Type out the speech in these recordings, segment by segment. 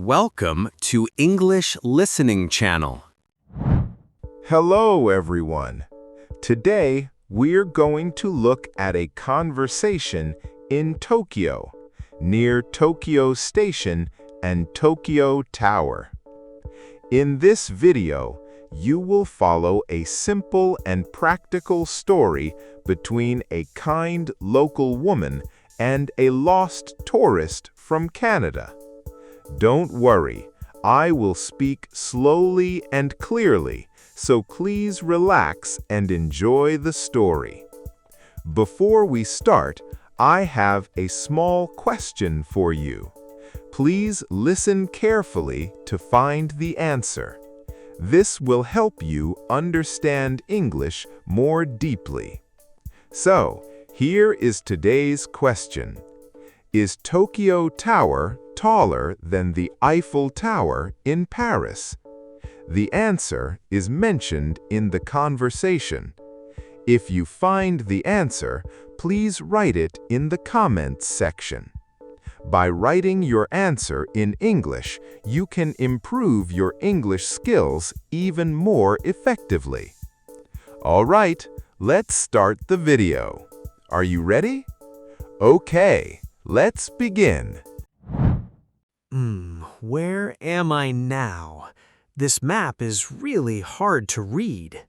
Welcome to English Listening Channel. Hello, everyone. Today, we're going to look at a conversation in Tokyo, near Tokyo Station and Tokyo Tower. In this video, you will follow a simple and practical story between a kind local woman and a lost tourist from Canada. Don't worry, I will speak slowly and clearly, so please relax and enjoy the story. Before we start, I have a small question for you. Please listen carefully to find the answer. This will help you understand English more deeply. So, here is today's question. Is Tokyo Tower taller than the Eiffel Tower in Paris? The answer is mentioned in the conversation. If you find the answer, please write it in the comments section. By writing your answer in English, you can improve your English skills even more effectively. All right, let's start the video. Are you ready? Okay, let's begin. Where am I now? This map is really hard to read.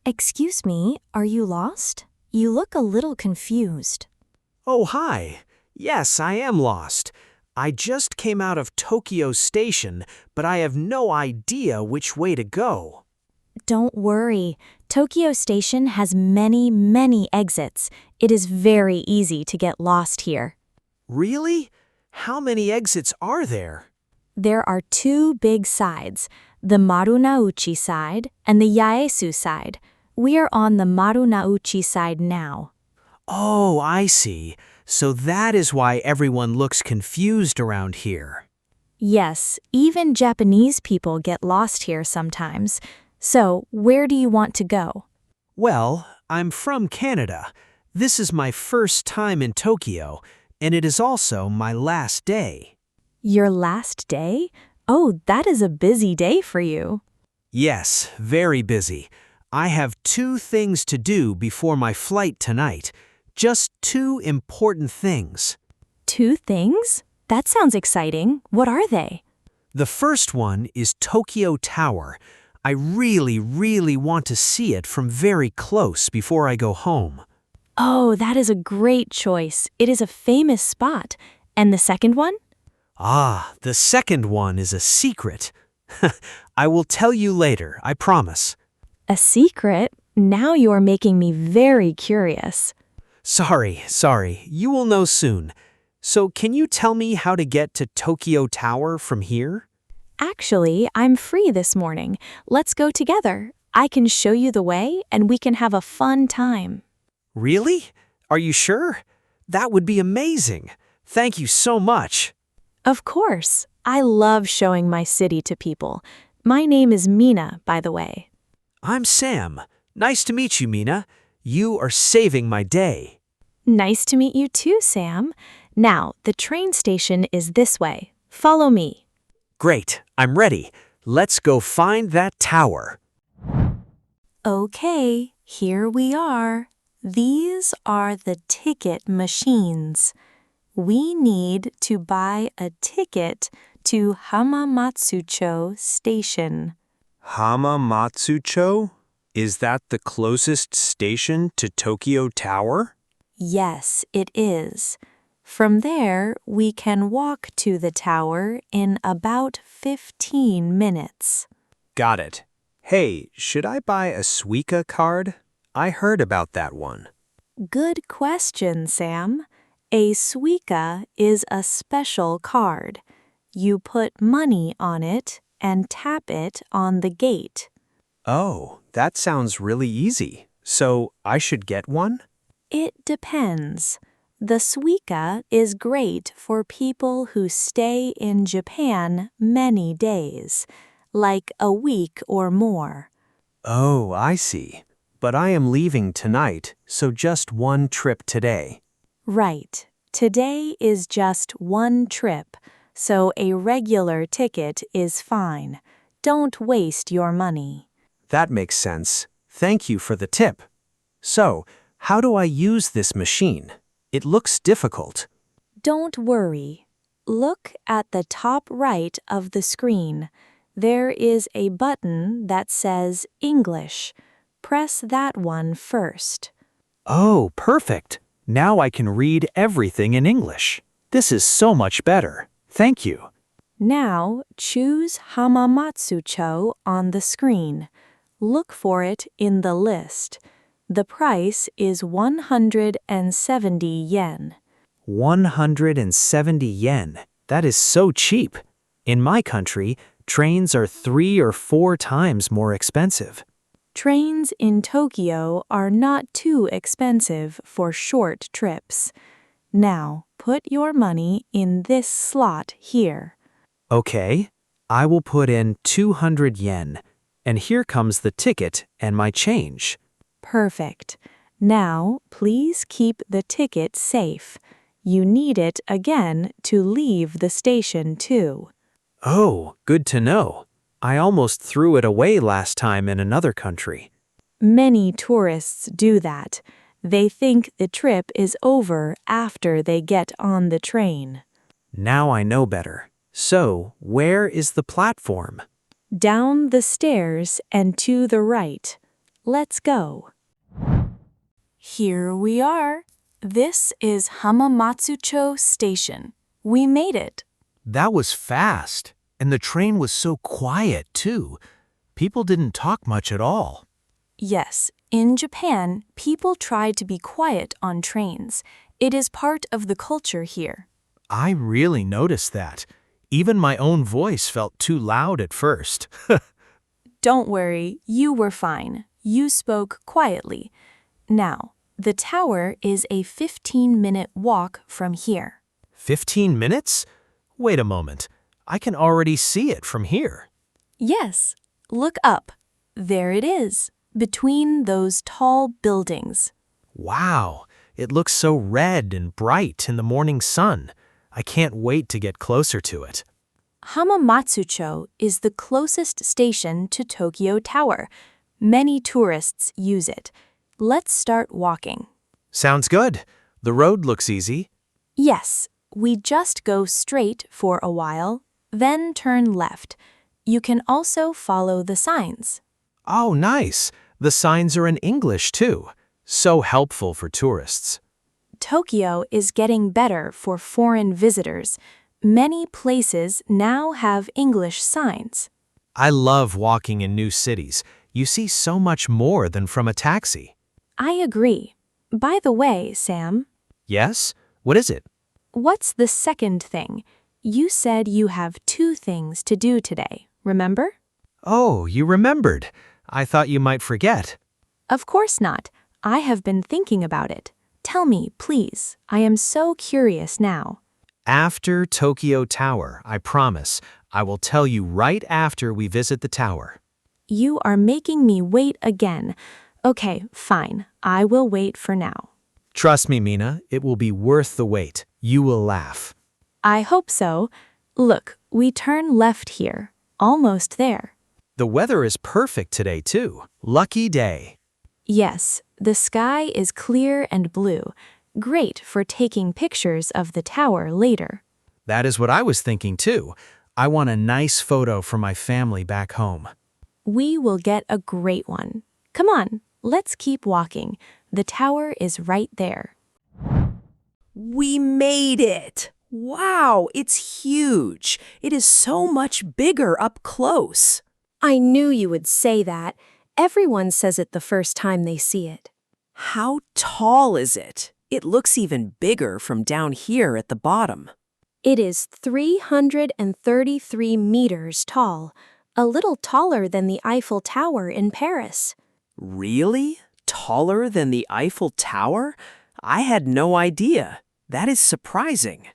Excuse me, are you lost? You look a little confused. Oh, hi. Yes, I am lost. I just came out of Tokyo Station, but I have no idea which way to go. Don't worry. Tokyo Station has many exits. It is very easy to get lost here. Really? How many exits are there? There are two big sides, the Marunouchi side and the Yaesu side. We are on the Marunouchi side now. Oh, I see. So that is why everyone looks confused around here. Yes, even Japanese people get lost here sometimes. So, where do you want to go? Well, I'm from Canada. This is my first time in Tokyo, and it is also my last day. Your last day? Oh, that is a busy day for you. Yes, very busy. I have two things to do before my flight tonight. Just two important things. Two things? That sounds exciting. What are they? The first one is Tokyo Tower. I really want to see it from very close before I go home. Oh, that is a great choice. It is a famous spot. And the second one? The second one is a secret. I will tell you later, I promise. A secret? Now you are making me very curious. Sorry, you will know soon. So can you tell me how to get to Tokyo Tower from here? Actually, I'm free this morning. Let's go together. I can show you the way and we can have a fun time. Really? Are you sure? That would be amazing. Thank you so much. Of course. I love showing my city to people. My name is Mina, by the way. I'm Sam. Nice to meet you, Mina. You are saving my day. Nice to meet you too, Sam. Now, the train station is this way. Follow me. Great, I'm ready. Let's go find that tower. Okay, here we are. These are the ticket machines. We need to buy a ticket to Hamamatsucho Station. Hamamatsucho? Is that the closest station to Tokyo Tower? Yes, it is. From there, we can walk to the tower in about 15 minutes. Got it. Hey, should I buy a Suica card? I heard about that one. Good question, Sam. A Suica is a special card. You put money on it and tap it on the gate. Oh, that sounds really easy. So I should get one? It depends. The Suica is great for people who stay in Japan many days, like a week or more. Oh, I see. But I am leaving tonight, so just one trip today. Right. Today is just one trip, so a regular ticket is fine. Don't waste your money. That makes sense. Thank you for the tip. So, how do I use this machine? It looks difficult. Don't worry. Look at the top right of the screen. There is a button that says English. Press that one first. Oh, perfect. Now I can read everything in English. This is so much better. Thank you. Now choose Hamamatsucho on the screen. Look for it in the list. The price is 170 yen. 170 yen. That is so cheap. In my country, trains are 3 or 4 times more expensive. Trains in Tokyo are not too expensive for short trips. Now, put your money in this slot here. Okay, I will put in 200 yen. And here comes the ticket and my change. Perfect. Now, please keep the ticket safe. You need it again to leave the station too. Oh, good to know. I almost threw it away last time in another country. Many tourists do that. They think the trip is over after they get on the train. Now I know better. So, where is the platform? Down the stairs and to the right. Let's go. Here we are. This is Hamamatsucho Station. We made it. That was fast. And the train was so quiet, too. People didn't talk much at all. Yes, in Japan, people try to be quiet on trains. It is part of the culture here. I really noticed that. Even my own voice felt too loud at first. Don't worry, you were fine. You spoke quietly. Now, the tower is a 15-minute walk from here. 15 minutes? Wait a moment. I can already see it from here. Yes, look up. There it is, between those tall buildings. Wow, it looks so red and bright in the morning sun. I can't wait to get closer to it. Hamamatsucho is the closest station to Tokyo Tower. Many tourists use it. Let's start walking. Sounds good. The road looks easy. Yes, we just go straight for a while, then turn left. You can also follow the signs. Oh, nice. The signs are in English, too. So helpful for tourists. Tokyo is getting better for foreign visitors. Many places now have English signs. I love walking in new cities. You see so much more than from a taxi. I agree. By the way, Sam. Yes? What is it? What's the second thing? You said you have 2 things to do today, remember? Oh, you remembered. I thought you might forget. Of course not. I have been thinking about it. Tell me, please. I am so curious now. After Tokyo Tower, I promise. I will tell you right after we visit the tower. You are making me wait again. Okay, fine. I will wait for now. Trust me, Mina, it will be worth the wait. You will laugh. I hope so. Look, we turn left here. Almost there. The weather is perfect today, too. Lucky day. Yes, the sky is clear and blue. Great for taking pictures of the tower later. That is what I was thinking, too. I want a nice photo for my family back home. We will get a great one. Come on, let's keep walking. The tower is right there. We made it! Wow, it's huge. It is so much bigger up close. I knew you would say that. Everyone says it the first time they see it. How tall is it? It looks even bigger from down here at the bottom. It is 333 meters tall, a little taller than the Eiffel Tower in Paris. Really? Taller than the Eiffel Tower? I had no idea. That is surprising.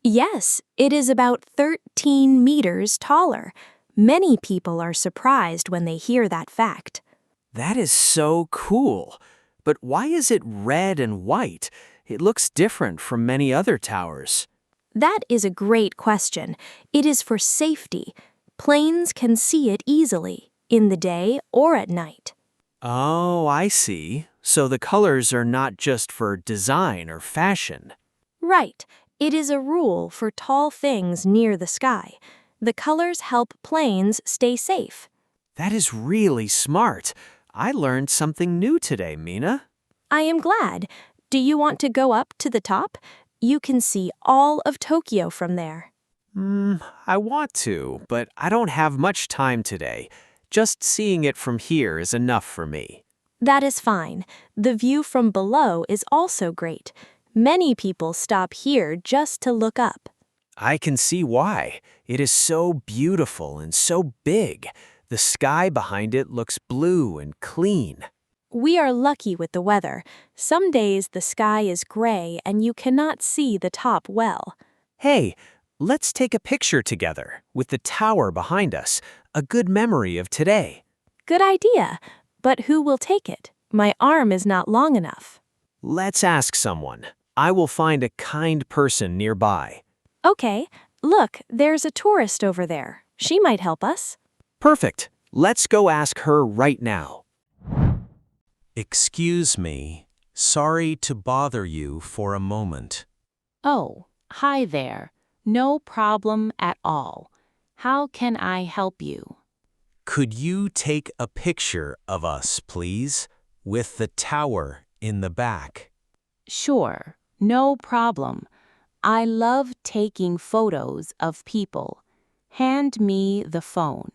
Yes, it is about 13 meters taller. Many people are surprised when they hear that fact. That is so cool. But why is it red and white? It looks different from many other towers. That is a great question. It is for safety. Planes can see it easily, in the day or at night. Oh, I see. So the colors are not just for design or fashion. Right. It is a rule for tall things near the sky. The colors help planes stay safe. That is really smart. I learned something new today, Mina. I am glad. Do you want to go up to the top? You can see all of Tokyo from there. I want to, but I don't have much time today. Just seeing it from here is enough for me. That is fine. The view from below is also great. Many people stop here just to look up. I can see why. It is so beautiful and so big. The sky behind it looks blue and clean. We are lucky with the weather. Some days the sky is gray and you cannot see the top well. Hey, let's take a picture together with the tower behind us, a good memory of today. Good idea. But who will take it? My arm is not long enough. Let's ask someone. I will find a kind person nearby. Okay, look, there's a tourist over there. She might help us. Perfect. Let's go ask her right now. Excuse me. Sorry to bother you for a moment. Oh, hi there. No problem at all. How can I help you? Could you take a picture of us, please, with the tower in the back? Sure, no problem. I love taking photos of people. Hand me the phone.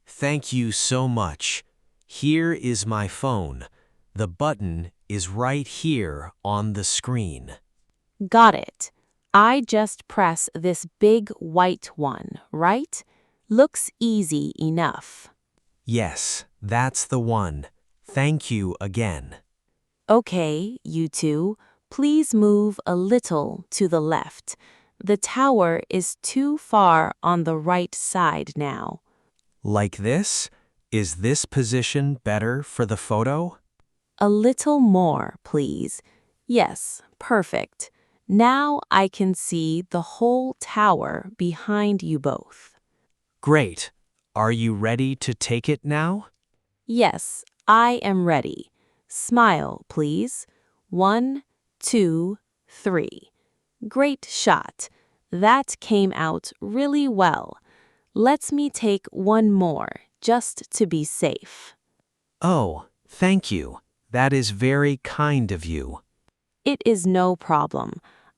Thank you so much. Here is my phone. The button is right here on the screen. Got it. I just press this big white one, right? Looks easy enough. Yes, that's the one. Thank you again. Okay, you two, please move a little to the left. The tower is too far on the right side now. Like this? Is this position better for the photo? A little more, please. Yes, perfect. Now I can see the whole tower behind you both. Great. Are you ready to take it now? Yes, I am ready. Smile, please. 1, 2, 3. Great shot. That came out really well. Let me take one more, just to be safe. Oh, thank you. That is very kind of you. It is no problem.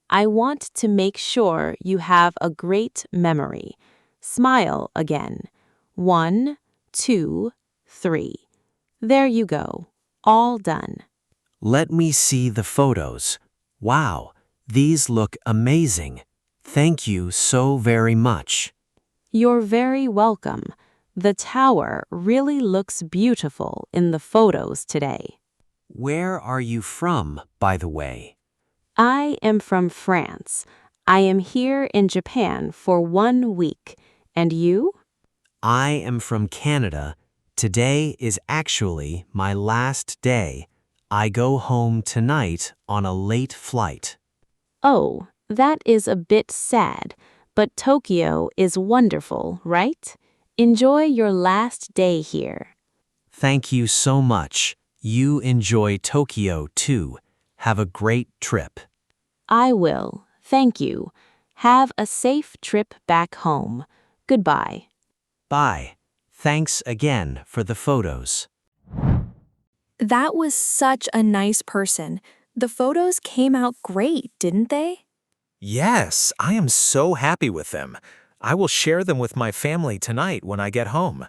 I want to make sure you have a great memory. Smile again. 1, 2, 3. There you go. All done. Let me see the photos. Wow, these look amazing. Thank you so very much. You're very welcome. The tower really looks beautiful in the photos today. Where are you from, by the way? I am from France. I am here in Japan for 1 week. And you? I am from Canada. Today is actually my last day. I go home tonight on a late flight. Oh, that is a bit sad, but Tokyo is wonderful, right? Enjoy your last day here. Thank you so much. You enjoy Tokyo too. Have a great trip. I will. Thank you. Have a safe trip back home. Goodbye. Bye. Thanks again for the photos. That was such a nice person. The photos came out great, didn't they? Yes, I am so happy with them. I will share them with my family tonight when I get home.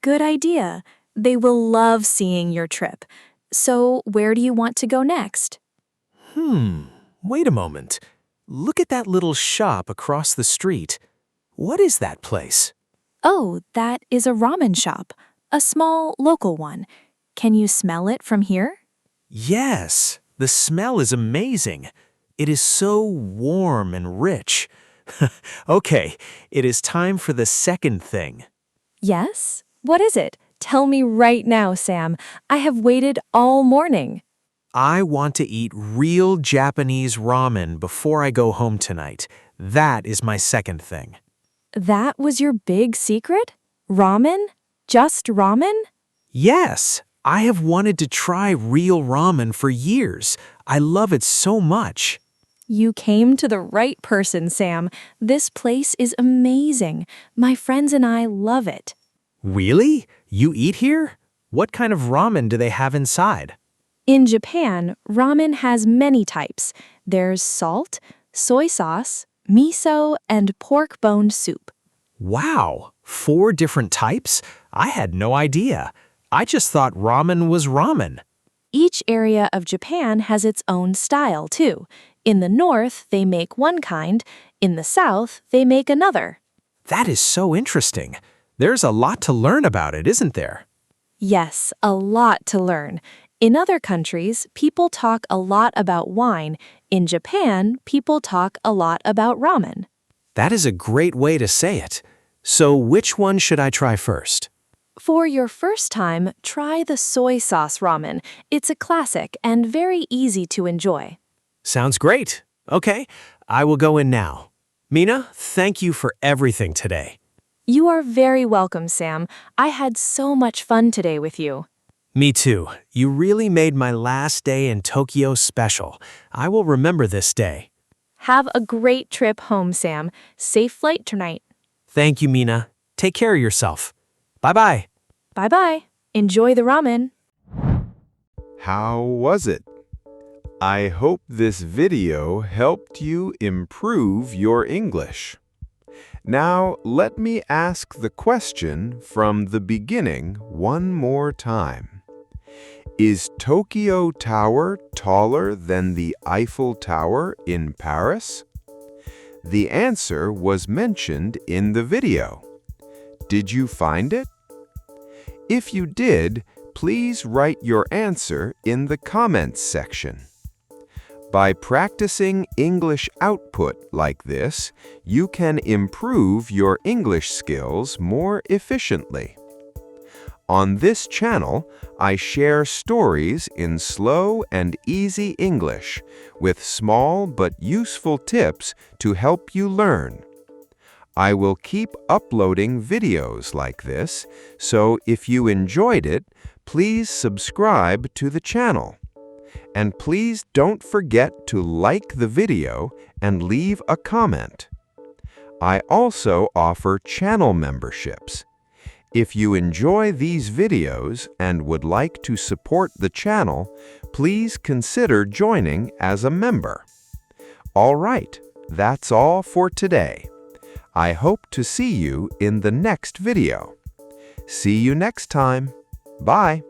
Good idea. They will love seeing your trip. So, where do you want to go next? Wait a moment. Look at that little shop across the street. What is that place? Oh, that is a ramen shop, a small local one. Can you smell it from here? Yes, the smell is amazing. It is so warm and rich. Okay, it is time for the second thing. Yes? What is it? Tell me right now, Sam. I have waited all morning. I want to eat real Japanese ramen before I go home tonight. That is my second thing. That was your big secret? Ramen? Just ramen? Yes, I have wanted to try real ramen for years. I love it so much. You came to the right person, Sam. This place is amazing. My friends and I love it. Really? You eat here? What kind of ramen do they have inside? In Japan, ramen has many types. There's salt, soy sauce, miso, and pork-boned soup. Wow, 4 different types? I had no idea. I just thought ramen was ramen. Each area of Japan has its own style, too. In the north, they make one kind. In the south, they make another. That is so interesting. There's a lot to learn about it, isn't there? Yes, a lot to learn. In other countries, people talk a lot about wine. In Japan, people talk a lot about ramen. That is a great way to say it. So which one should I try first? For your first time, try the soy sauce ramen. It's a classic and very easy to enjoy. Sounds great. Okay, I will go in now. Mina, thank you for everything today. You are very welcome, Sam. I had so much fun today with you. Me too. You really made my last day in Tokyo special. I will remember this day. Have a great trip home, Sam. Safe flight tonight. Thank you, Mina. Take care of yourself. Bye-bye. Bye-bye. Enjoy the ramen. How was it? I hope this video helped you improve your English. Now, let me ask the question from the beginning one more time. Is Tokyo Tower taller than the Eiffel Tower in Paris? The answer was mentioned in the video. Did you find it? If you did, please write your answer in the comments section. By practicing English output like this, you can improve your English skills more efficiently. On this channel, I share stories in slow and easy English with small but useful tips to help you learn. I will keep uploading videos like this, so if you enjoyed it, please subscribe to the channel. And please don't forget to like the video and leave a comment. I also offer channel memberships. If you enjoy these videos and would like to support the channel, please consider joining as a member. All right, that's all for today. I hope to see you in the next video. See you next time. Bye.